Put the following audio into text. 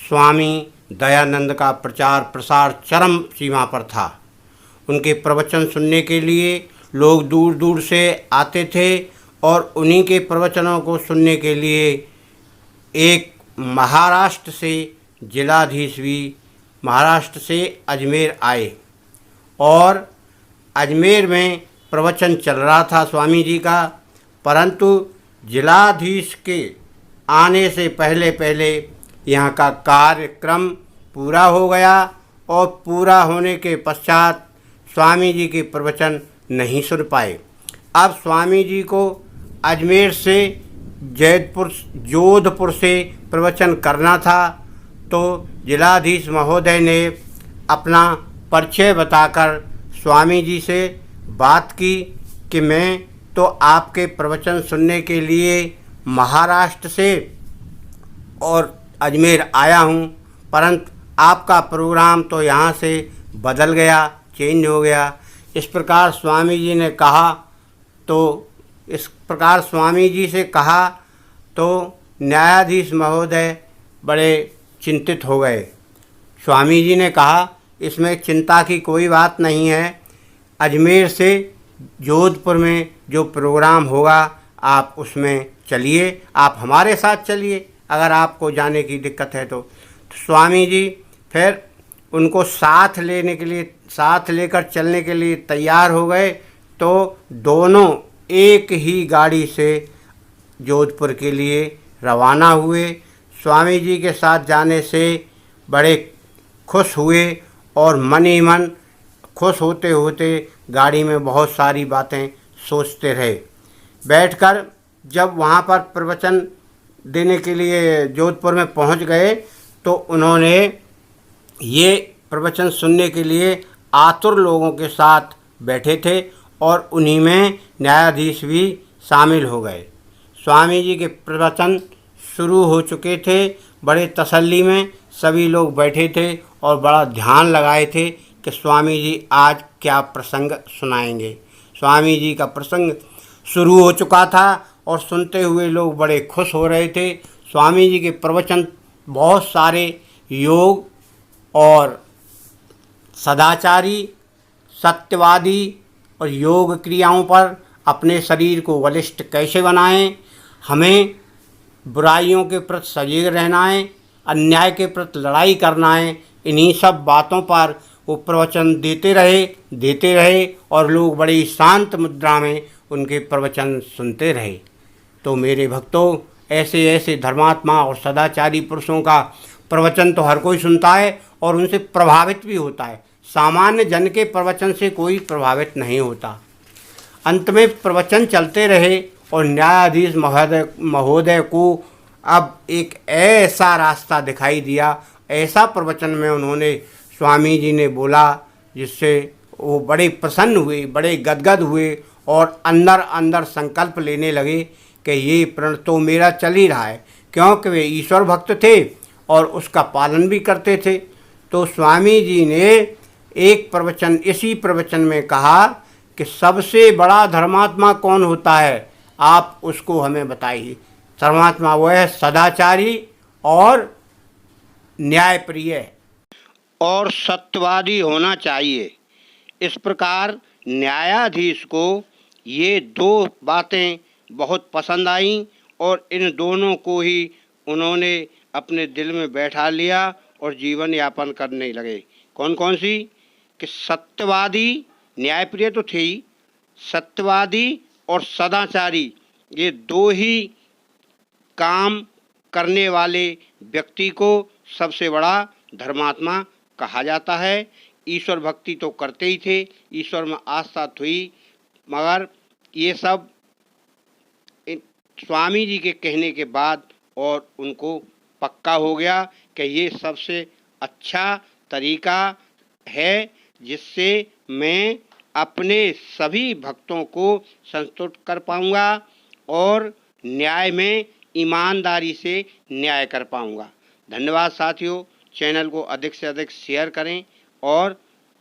स्वामी दयानंद का प्रचार प्रसार चरम सीमा पर था। उनके प्रवचन सुनने के लिए लोग दूर दूर से आते थे और उन्हीं के प्रवचनों को सुनने के लिए एक महाराष्ट्र से जिलाधीश भी महाराष्ट्र से अजमेर आए और अजमेर में प्रवचन चल रहा था स्वामी जी का, परंतु जिलाधीश के आने से पहले पहले यहाँ का कार्यक्रम पूरा हो गया और पूरा होने के पश्चात स्वामी जी के प्रवचन नहीं सुन पाए। अब स्वामी जी को अजमेर से जोधपुर से प्रवचन करना था, तो जिलाधीश महोदय ने अपना परिचय बताकर स्वामी जी से बात की कि मैं तो आपके प्रवचन सुनने के लिए महाराष्ट्र से और अजमेर आया हूँ, परंतु आपका प्रोग्राम तो यहाँ से बदल गया, चेंज हो गया। इस प्रकार स्वामी जी ने कहा तो न्यायाधीश महोदय बड़े चिंतित हो गए। स्वामी जी ने कहा, इसमें चिंता की कोई बात नहीं है, अजमेर से जोधपुर में जो प्रोग्राम होगा आप उसमें चलिए, आप हमारे साथ चलिए अगर आपको जाने की दिक्कत है तो स्वामी जी फिर उनको साथ लेकर चलने के लिए तैयार हो गए। तो दोनों एक ही गाड़ी से जोधपुर के लिए रवाना हुए। स्वामी जी के साथ जाने से बड़े खुश हुए और मन ही मन खुश होते होते गाड़ी में बहुत सारी बातें सोचते रहे। बैठकर जब वहाँ पर प्रवचन देने के लिए जोधपुर में पहुँच गए तो उन्होंने ये प्रवचन सुनने के लिए आतुर लोगों के साथ बैठे थे और उन्हीं में न्यायाधीश भी शामिल हो गए। स्वामी जी के प्रवचन शुरू हो चुके थे, बड़े तसल्ली में सभी लोग बैठे थे और बड़ा ध्यान लगाए थे कि स्वामी जी आज क्या प्रसंग सुनाएंगे। स्वामी जी का प्रसंग शुरू हो चुका था और सुनते हुए लोग बड़े खुश हो रहे थे। स्वामी जी के प्रवचन बहुत सारे योग और सदाचारी, सत्यवादी और योग क्रियाओं पर, अपने शरीर को बलिष्ठ कैसे बनाएं, हमें बुराइयों के प्रति सजग रहना है, अन्याय के प्रति लड़ाई करना है, इन्हीं सब बातों पर वो प्रवचन देते रहे और लोग बड़ी शांत मुद्रा में उनके प्रवचन सुनते रहे। तो मेरे भक्तों, ऐसे ऐसे धर्मात्मा और सदाचारी पुरुषों का प्रवचन तो हर कोई सुनता है और उनसे प्रभावित भी होता है। सामान्य जन के प्रवचन से कोई प्रभावित नहीं होता। अंत में प्रवचन चलते रहे और न्यायाधीश महोदय को अब एक ऐसा रास्ता दिखाई दिया, ऐसा प्रवचन में उन्होंने स्वामी जी ने बोला जिससे वो बड़े प्रसन्न हुए, बड़े गदगद हुए और अंदर अंदर संकल्प लेने लगे कि ये प्रण तो मेरा चल ही रहा है, क्योंकि वे ईश्वर भक्त थे और उसका पालन भी करते थे। तो स्वामी जी ने इसी प्रवचन में कहा कि सबसे बड़ा धर्मात्मा कौन होता है, आप उसको हमें बताइए। धर्मात्मा वो है सदाचारी और न्यायप्रिय और सत्यवादी होना चाहिए। इस प्रकार न्यायाधीश को ये दो बातें बहुत पसंद आईं और इन दोनों को ही उन्होंने अपने दिल में बैठा लिया और जीवन यापन करने लगे। कौन कौन सी? कि सत्यवादी, न्यायप्रिय तो थे ही, सत्यवादी और सदाचारी, ये दो ही काम करने वाले व्यक्ति को सबसे बड़ा धर्मात्मा कहा जाता है। ईश्वर भक्ति तो करते ही थे, ईश्वर में आस्था थी, मगर ये सब स्वामी जी के कहने के बाद और उनको पक्का हो गया कि ये सबसे अच्छा तरीका है जिससे मैं अपने सभी भक्तों को संतुष्ट कर पाऊंगा और न्याय में ईमानदारी से न्याय कर पाऊंगा। धन्यवाद साथियों, चैनल को अधिक से अधिक शेयर करें और